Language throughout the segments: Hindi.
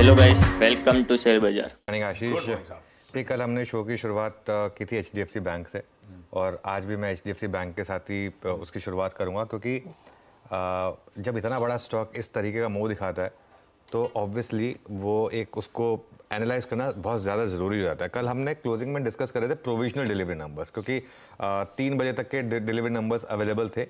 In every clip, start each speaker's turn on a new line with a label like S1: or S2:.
S1: Hello guys, welcome to share बाजार।
S2: आशीष, ये कल हमने शो की शुरुआत की थी एचडीएफसी बैंक से और आज भी मैं एचडीएफसी बैंक के साथ ही उसकी शुरुआत करूंगा क्योंकि जब इतना बड़ा स्टॉक इस तरीके का मुंह दिखाता है तो ऑब्वियसली वो एक उसको एनालाइज करना बहुत ज़्यादा ज़रूरी हो जाता है। कल हमने क्लोजिंग में डिस्कस कर रहे थे प्रोविजनल डिलीवरी नंबर्स क्योंकि 3 बजे तक के डिलीवरी नंबर्स अवेलेबल थे।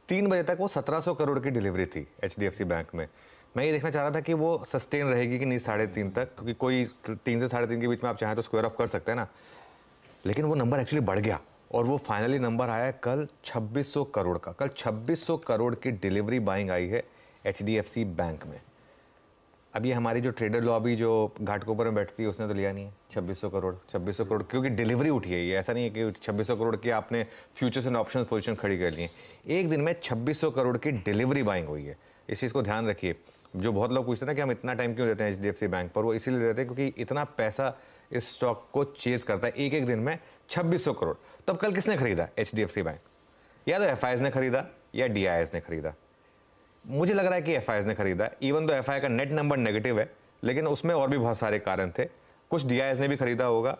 S2: 3 बजे तक वो 1700 करोड़ की डिलीवरी थी एचडीएफसी बैंक में। मैं ये देखना चाह रहा था कि वो सस्टेन रहेगी कि नहीं 3.5 तक, क्योंकि कोई 3 से 3.5 के बीच में आप चाहें तो स्क्वायर ऑफ कर सकते हैं ना, लेकिन वो नंबर एक्चुअली बढ़ गया और वो फाइनली नंबर आया कल 2600 करोड़ का। कल 2600 करोड़ की डिलीवरी बाइंग आई है एचडीएफसी बैंक में। अब ये हमारी जो ट्रेडर लॉबी जो घाटकोपर में बैठती है उसने तो लिया नहीं है 2600 करोड़। 2600 करोड़ क्योंकि डिलीवरी उठी है, ये ऐसा नहीं है कि 2600 करोड़ की आपने फ्यूचर्स एंड ऑप्शंस पोजीशन खड़ी कर ली है। एक दिन में 2600 करोड़ की डिलीवरी बाइंग हुई है। इस चीज़ को ध्यान रखिए। जो बहुत लोग पूछते हैं ना कि हम इतना टाइम क्यों देते हैं एचडीएफसी बैंक पर, वो इसीलिए देते हैं क्योंकि इतना पैसा इस स्टॉक को चेज करता है एक एक दिन में 2600 करोड़। तो अब कल किसने खरीदा एचडीएफसी बैंक? या तो एफआईएस ने खरीदा या डीआईएस ने खरीदा। मुझे लग रहा है कि एफआईएस ने खरीदा। इवन तो एफआई का नेट नंबर नेगेटिव है लेकिन उसमें और भी बहुत सारे कारण थे। कुछ डीआईएस ने भी खरीदा होगा।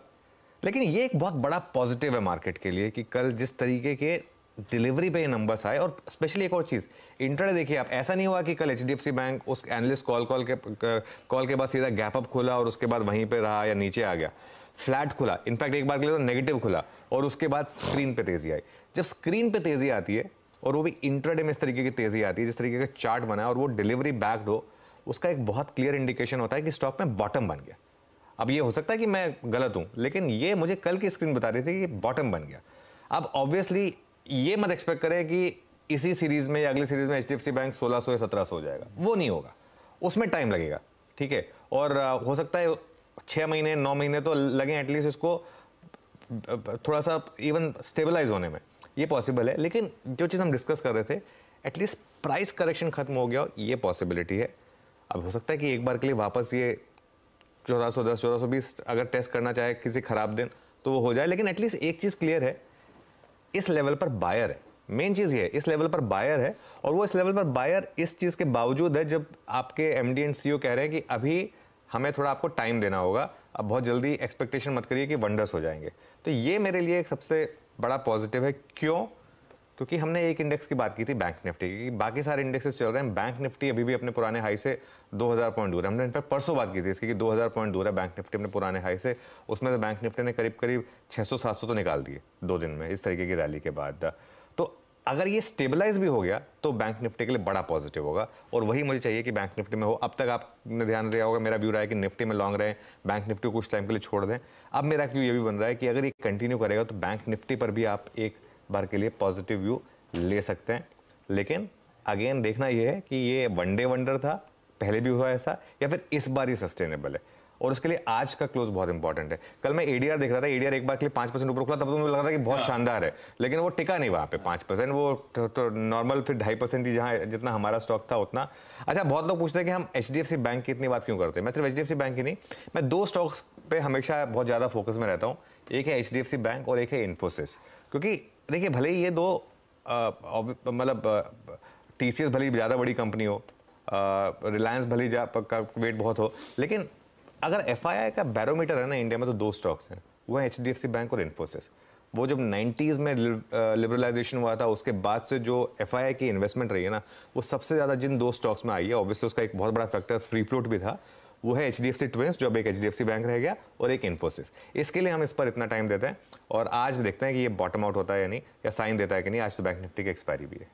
S2: लेकिन ये एक बहुत बड़ा पॉजिटिव है मार्केट के लिए कि कल जिस तरीके के डिलीवरी पे ये नंबर्स आए। और स्पेशली एक और चीज़, इंट्राडे देखिए आप, ऐसा नहीं हुआ कि कल एचडीएफसी बैंक उस एनालिस्ट कॉल के बाद सीधा गैप अप खुला और उसके बाद वहीं पे रहा या नीचे आ गया। फ्लैट खुला, इनफैक्ट एक बार के लिए तो नेगेटिव खुला और उसके बाद स्क्रीन पे तेजी आई। जब स्क्रीन पे तेजी आती है और वो भी इंट्राडे में इस तरीके की तेजी आती है, जिस तरीके का चार्ट बना है और वो डिलीवरी बैक्ड हो, उसका एक बहुत क्लियर इंडिकेशन होता है कि स्टॉक में बॉटम बन गया। अब ये हो सकता है कि मैं गलत हूं, लेकिन ये मुझे कल की स्क्रीन बता रही थी कि बॉटम बन गया। अब ऑब्वियसली ये मत एक्सपेक्ट करें कि इसी सीरीज में या अगली सीरीज में एचडीएफसी बैंक 1600 या 1700 हो जाएगा, वो नहीं होगा, उसमें टाइम लगेगा। ठीक है, और हो सकता है 6 महीने 9 महीने तो लगे एटलीस्ट इसको थोड़ा सा इवन स्टेबलाइज होने में, ये पॉसिबल है। लेकिन जो चीज़ हम डिस्कस कर रहे थे, एटलीस्ट प्राइस करेक्शन खत्म हो गया, ये पॉसिबिलिटी है। अब हो सकता है कि एक बार के लिए वापस ये 1410 1420 अगर टेस्ट करना चाहे किसी खराब दिन तो वो हो जाए। लेकिन एटलीस्ट एक चीज़ क्लियर है, इस लेवल पर बायर है। मेन चीज़ ये है, इस लेवल पर बायर है और वो इस लेवल पर बायर इस चीज़ के बावजूद है जब आपके एमडी एंड सीईओ कह रहे हैं कि अभी हमें थोड़ा आपको टाइम देना होगा, अब बहुत जल्दी एक्सपेक्टेशन मत करिए कि वंडर्स हो जाएंगे। तो ये मेरे लिए एक सबसे बड़ा पॉजिटिव है। क्यों? क्योंकि हमने एक इंडेक्स की बात की थी बैंक निफ्टी की, बाकी सारे इंडेक्सेस चल रहे हैं, बैंक निफ्टी अभी भी अपने पुराने हाई से 2000 पॉइंट दूर है। हमने इन पर परसों बात की थी इसकी कि 2000 पॉइंट दूर है बैंक निफ्टी अपने पुराने हाई से। उसमें से बैंक निफ्टी ने करीब करीब 600-700 तो निकाल दिए 2 दिन में इस तरीके की रैली के बाद। तो अगर ये स्टेबलाइज भी हो गया तो बैंक निफ्टी के लिए बड़ा पॉजिटिव होगा और वही मुझे चाहिए कि बैंक निफ्टी में हो। अब तक आपने ध्यान दिया होगा, मेरा व्यू रहा है कि निफ्टी में लॉन्ग रहें, बैंक निफ्टी को कुछ टाइम के लिए छोड़ दें। अब मेरा व्यू ये भी बन रहा है कि अगर ये कंटिन्यू करेगा तो बैंक निफ्टी पर भी आप एक बार के लिए पॉजिटिव व्यू ले सकते हैं। लेकिन अगेन देखना यह है कि ये वनडे वंडर था, पहले भी हुआ ऐसा, या फिर इस बार ये सस्टेनेबल है। और उसके लिए आज का क्लोज बहुत इंपॉर्टेंट है। कल मैं एडीआर देख रहा था, एडीआर एक बार के लिए 5% ऊपर खुला, तब तो मुझे लग रहा था कि बहुत शानदार है, लेकिन वो टिका नहीं वहां पे 5%, वो तो नॉर्मल फिर 2.5% ही, जहां जितना हमारा स्टॉक था उतना। अच्छा, बहुत लोग पूछते हैं कि हम एचडीएफसी बैंक की इतनी बात क्यों करते हैं। मैं सिर्फ एचडीएफसी बैंक की नहीं, मैं 2 स्टॉक्स पे हमेशा बहुत ज्यादा फोकस में रहता हूँ। एक है एचडीएफसी बैंक और एक है इन्फोसिस। क्योंकि देखिए, भले ही ये दो मतलब टीसीएस भले ही ज़्यादा बड़ी कंपनी हो, रिलायंस भले का वेट बहुत हो, लेकिन अगर एफआईआई का बैरोमीटर है ना इंडिया में, तो 2 स्टॉक्स हैं, वो है एचडीएफसी बैंक और इन्फोसिस। वो जब 90s में लिबरलाइजेशन हुआ था उसके बाद से जो एफआईआई की इन्वेस्टमेंट रही है ना, वो सबसे ज़्यादा जिन 2 स्टॉक्स में आई है, ऑब्वियसली उसका एक बहुत बड़ा फैक्टर फ्री फ्लोट भी था, वो है एचडीएफसी ट्विंस, जो अब एक एचडीएफसी बैंक रह गया, और एक इन्फोसिस। इसके लिए हम इस पर इतना टाइम देते हैं और आज देखते हैं कि ये बॉटम आउट होता है या नहीं, या साइन देता है कि नहीं। आज तो बैंक निफ्टी की एक्सपायरी भी है।